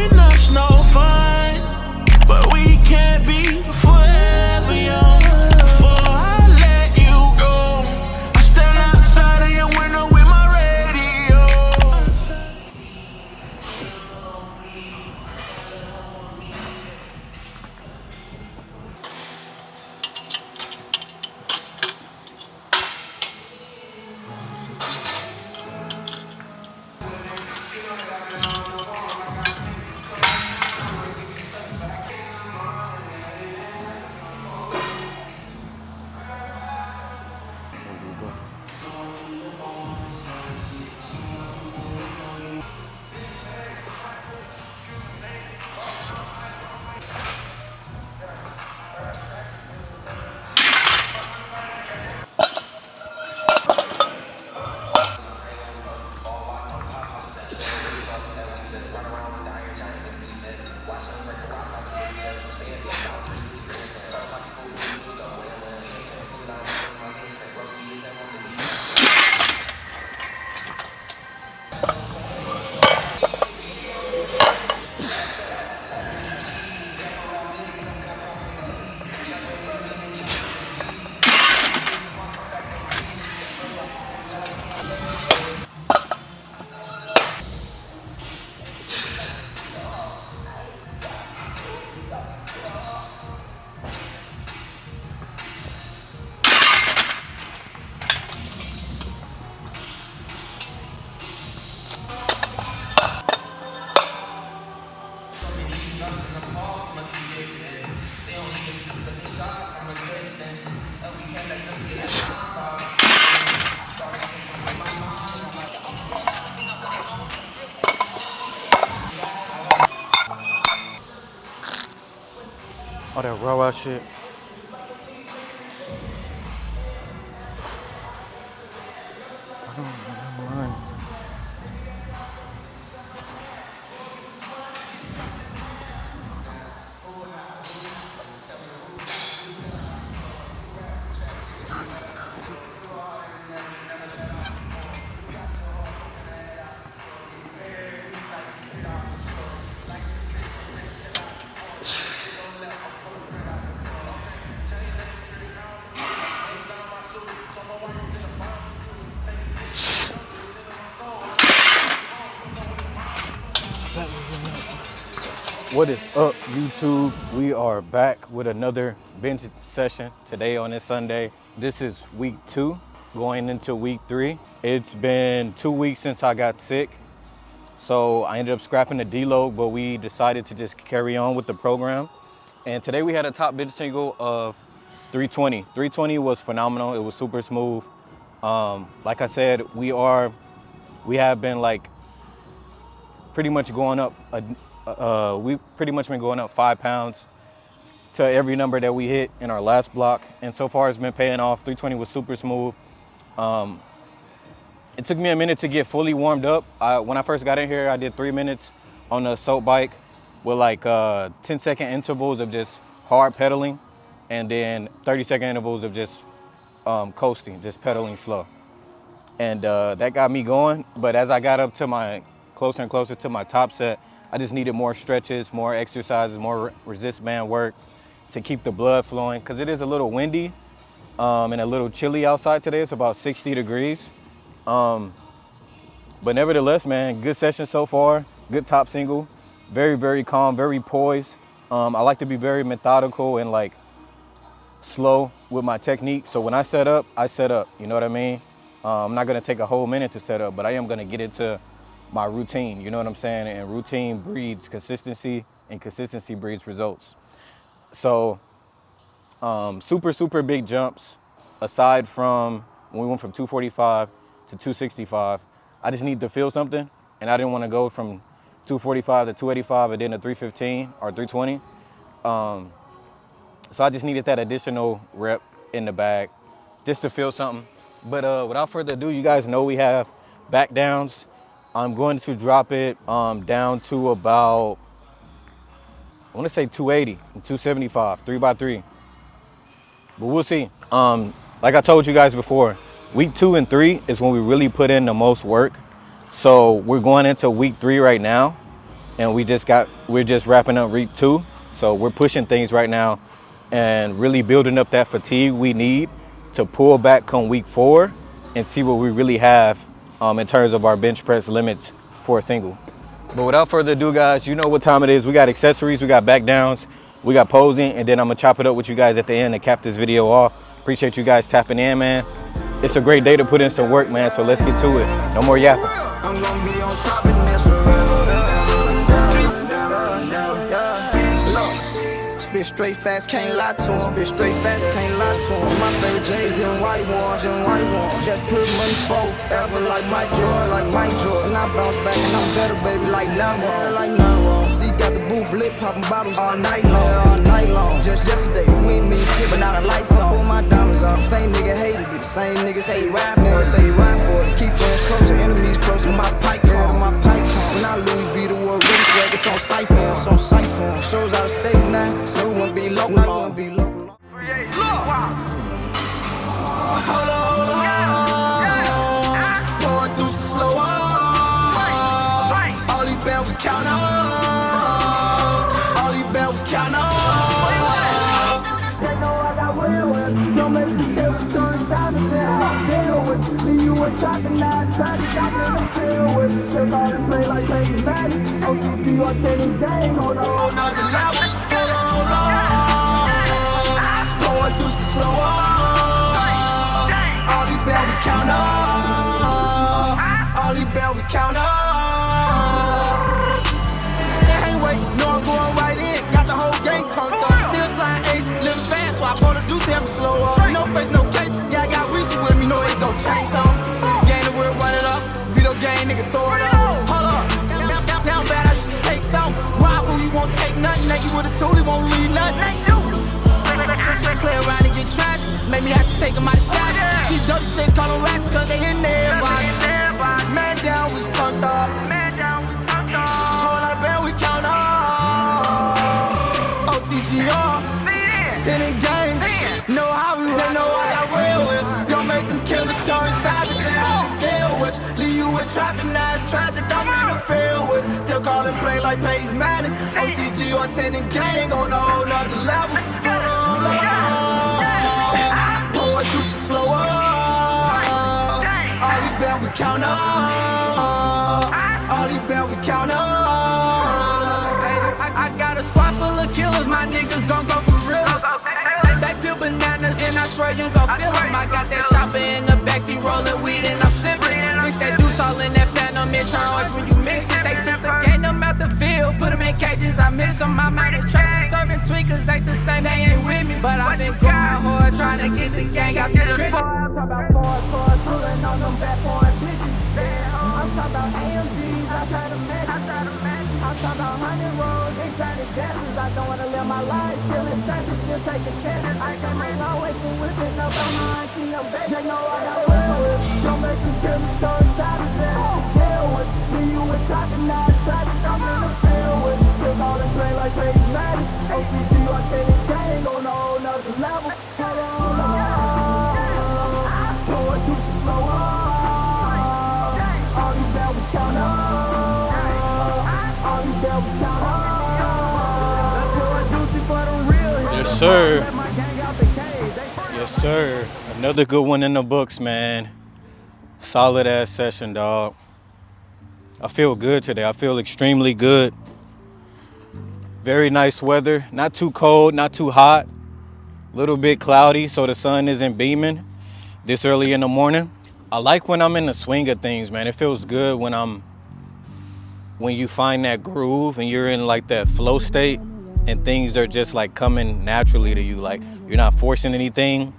and that's no fun. But we can't be forever young. Before I let you go, I stand outside of your window with my radio. All that raw ass shit. What is up, YouTube? We are back with another bench session today on this Sunday. This is week 2, going into week 3. It's been 2 weeks since I got sick, so I ended up scrapping the deload, but we decided to just carry on with the program. And today we had a top bench single of 320. 320 was phenomenal. It was super smooth. Like I said, we have been like pretty much going up. We've pretty much been going up 5 pounds to every number that we hit in our last block, and so far it's been paying off. 320 was super smooth. It took me a minute to get fully warmed up. When I first got in here, I did 3 minutes on the soap bike with like 10-second intervals of just hard pedaling, and then 30-second intervals of just coasting, just pedaling slow. And that got me going. But as I got up to closer and closer to my top set, I just needed more stretches, more exercises, more resist band work to keep the blood flowing, because it is a little windy and a little chilly outside today. It's about 60 degrees. But nevertheless, man, good session so far. Good top single. Very, very calm, very poised. I like to be very methodical and like slow with my technique. So when I set up, you know what I mean? I'm not gonna take a whole minute to set up, but I am gonna get into my routine, you know what I'm saying? And routine breeds consistency, and consistency breeds results. So super, super big jumps. Aside from when we went from 245 to 265, I just need to feel something, and I didn't want to go from 245 to 285 and then to 315 or 320. So I just needed that additional rep in the bag just to feel something. But without further ado, you guys know we have back downs. I'm going to drop it down to about, I want to say 280 and 275, 3x3. But we'll see. Like I told you guys before, week 2 and 3 is when we really put in the most work. So we're going into week 3 right now. and we're just wrapping up week 2. So we're pushing things right now and really building up that fatigue we need to pull back come week 4 and see what we really have in terms of our bench press limits for a single. But without further ado, guys, you know what time it is. We got accessories, we got back downs, we got posing, and then I'm gonna chop it up with you guys at the end and cap this video off. Appreciate you guys tapping in, man. It's a great day to put in some work, man, so let's get to it. No more yapping. I'm gonna be on top in this forever. Spit straight fast, can't lie to him. Spit straight fast, can't lie to him. My favorite J's in white ones, Just put money forever like my joy, And I bounce back and I'm better, baby, like none wrong. See, got the booth lit, popping bottles all night long. Just yesterday, we ain't mean shit, but now the lights on. Pull my diamonds on. Same nigga hating, be the same nigga say he ride for it. Keep friends closer, enemies closer. My pike home. When I Louis V, the word ring swag, it's on siphon. Shows out of state now, so we won't be local. Hold on. Going through slow on. All these bells we count on. All these bells we count on. They know I got will. Don't make me feel the story time to deal with. See you a chopping now, try to stop me to feel with. Take all the play like Peyton Manning. OTG or Kenny Gang, hold on. Another level, hold on. Going through slow on. All these bells we count on. All these bells we count on. Ain't wait, no I'm going right in. Got the whole gang turned up. Still sliding ace, living fast, so I bought a juice, have me slow up. No face, no case. Yeah, I got Reese with me, know it gon' change some. Gang the word, run it up. Vito gang, nigga, throw it up. Hold up, down bad, I just take some. Rival, you won't take nothing. Now you with a tool, he won't leave nothing. Play around and get trash. Make me have to take him out of shot. These dirty sticks call them rats, cause they in there. Man down, we turned up. Whole lot of band, we count up. OTGR, sending gang. Know how we run, know I got real with. Don't make them killers turn savage and have to deal with. Leave you with traffic, now it's tragic, I'm in the field with. Still call and play like Peyton Manning. OTG or 10 and gang on a whole nother level. Boy, you slow up. All these bells we count up. All these bells we count up. I got a squad full of killers, my niggas gon' go for real. They peel bananas and I swear you gon' feel them. I got that chopper in the backseat rolling weed and I'm sipping. Mix that juice all in that phantom, it turn orange when you mix it. They took the game, them out the field, put them in cages, I miss them. My mind is trapping, serving tweakers ain't the same, they ain't with me. But I've been going hard, trying to get the gang out the trench. I'm talking about cars, pulling on them back boys, bitches. I'm talking about AMGs, I try to match. I'm talking about 100 rolls, they try to dances. I don't wanna live my life, killing chances, still taking chances. I can't make my way through whipping up on my auntie, I'm back. They know I got real with. Don't make me kill me, so it's time to deal with. See you with talking now, try to come in the field with. Still all the play like Peyton Manning. OCG or Kenny Gang on a whole nother level. Hold on. Going too slow on. All these bells we count on. Yes, sir. Yes, sir. Another good one in the books, man. Solid ass session, dog. I feel good today. I feel extremely good. Very nice weather. Not too cold, not too hot. A little bit cloudy, so the sun isn't beaming this early in the morning. I like when I'm in the swing of things, man. It feels good when you find that groove and you're in like that flow state and things are just like coming naturally to you. Like you're not forcing anything.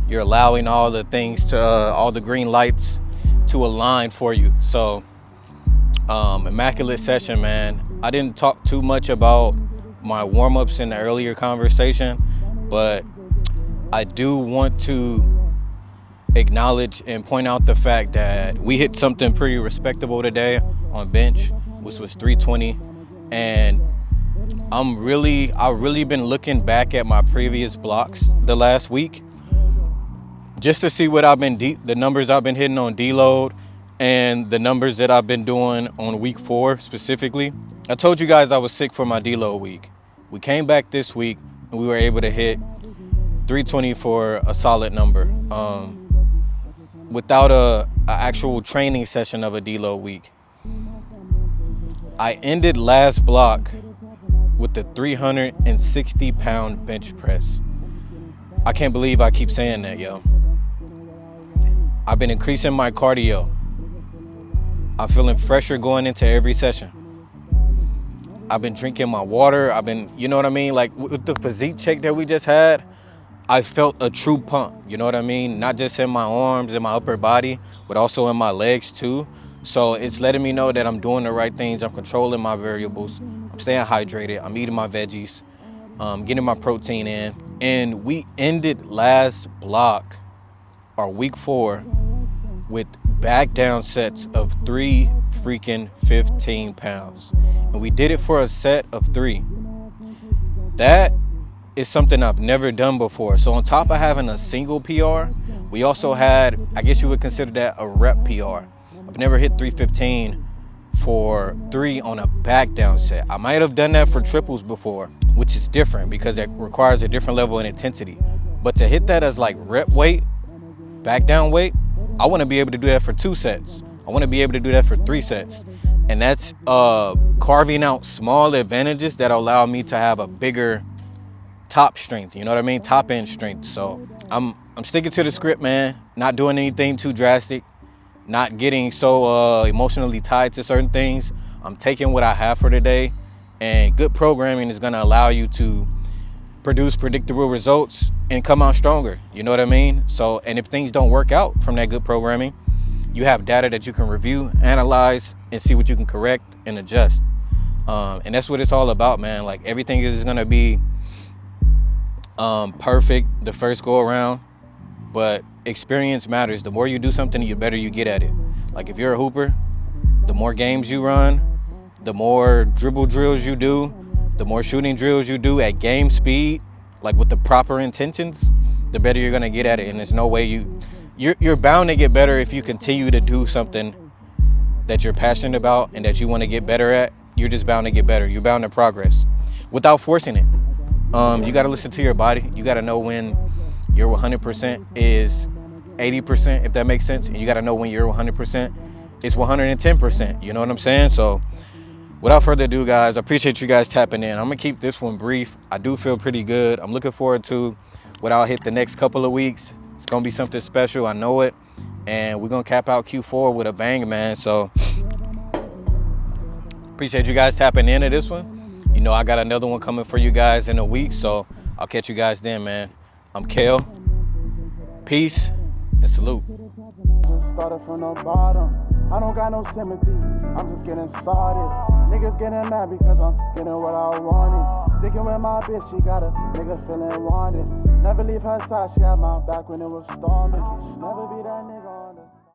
You're allowing all the things to, all the green lights to align for you. So immaculate session, man. I didn't talk too much about my warm-ups in the earlier conversation, but I do want to acknowledge and point out the fact that we hit something pretty respectable today on bench, which was 320. And I've really been looking back at my previous blocks the last week just to see what the numbers I've been hitting on deload and the numbers that I've been doing on week 4 specifically. I told you guys I was sick for my deload week. We came back this week and we were able to hit 320 for a solid number. Without a actual training session of a deload week. I ended last block with the 360-pound bench press. I can't believe I keep saying that, yo. I've been increasing my cardio. I'm feeling fresher going into every session. I've been drinking my water. You know what I mean? Like with the physique check that we just had, I felt a true pump, you know what I mean? Not just in my arms and my upper body, but also in my legs too. So it's letting me know that I'm doing the right things. I'm controlling my variables. I'm staying hydrated. I'm eating my veggies, getting my protein in. And we ended last block, or week 4, with back down sets of 3 freaking 15 pounds. And we did it for a set of 3. That is something I've never done before. So on top of having a single PR, we also had, I guess you would consider that a rep PR. I've never hit 315 for 3 on a back down set. I might have done that for triples before, which is different because it requires a different level of intensity. But to hit that as like rep weight, back down weight, I want to be able to do that for 2 sets. I want to be able to do that for 3 sets. And that's carving out small advantages that allow me to have a bigger top strength, you know what I mean? Top end strength. So I'm sticking to the script, man. Not doing anything too drastic. Not getting so emotionally tied to certain things. I'm taking what I have for today, and good programming is gonna allow you to produce predictable results and come out stronger. You know what I mean? So, and if things don't work out from that good programming, you have data that you can review, analyze, and see what you can correct and adjust. And that's what it's all about, man. Like everything is gonna be perfect the first go around, but experience matters. The more you do something, the better you get at it. Like if you're a hooper, the more games you run, the more dribble drills you do, the more shooting drills you do at game speed, like with the proper intentions, the better you're gonna get at it. And there's no way you're bound to get better if you continue to do something that you're passionate about and that you want to get better at. You're just bound to get better. You're bound to progress without forcing it. You got to listen to your body. You got to know when your 100% is 80%, if that makes sense. And you got to know when your 100% is 110%. You know what I'm saying? So without further ado, guys, I appreciate you guys tapping in. I'm going to keep this one brief. I do feel pretty good. I'm looking forward to what I'll hit the next couple of weeks. It's going to be something special. I know it. And we're going to cap out Q4 with a bang, man. So appreciate you guys tapping into this one. You know, I got another one coming for you guys in a week, so I'll catch you guys then, man. I'm Kale. Peace and salute. Just started from the bottom. I don't got no sympathy. I'm just getting started. Niggas getting mad because I'm getting what I wanted. Sticking with my bitch, she got a nigga feeling wanted. Never leave her side, she had my back when it was storming. Never be that nigga.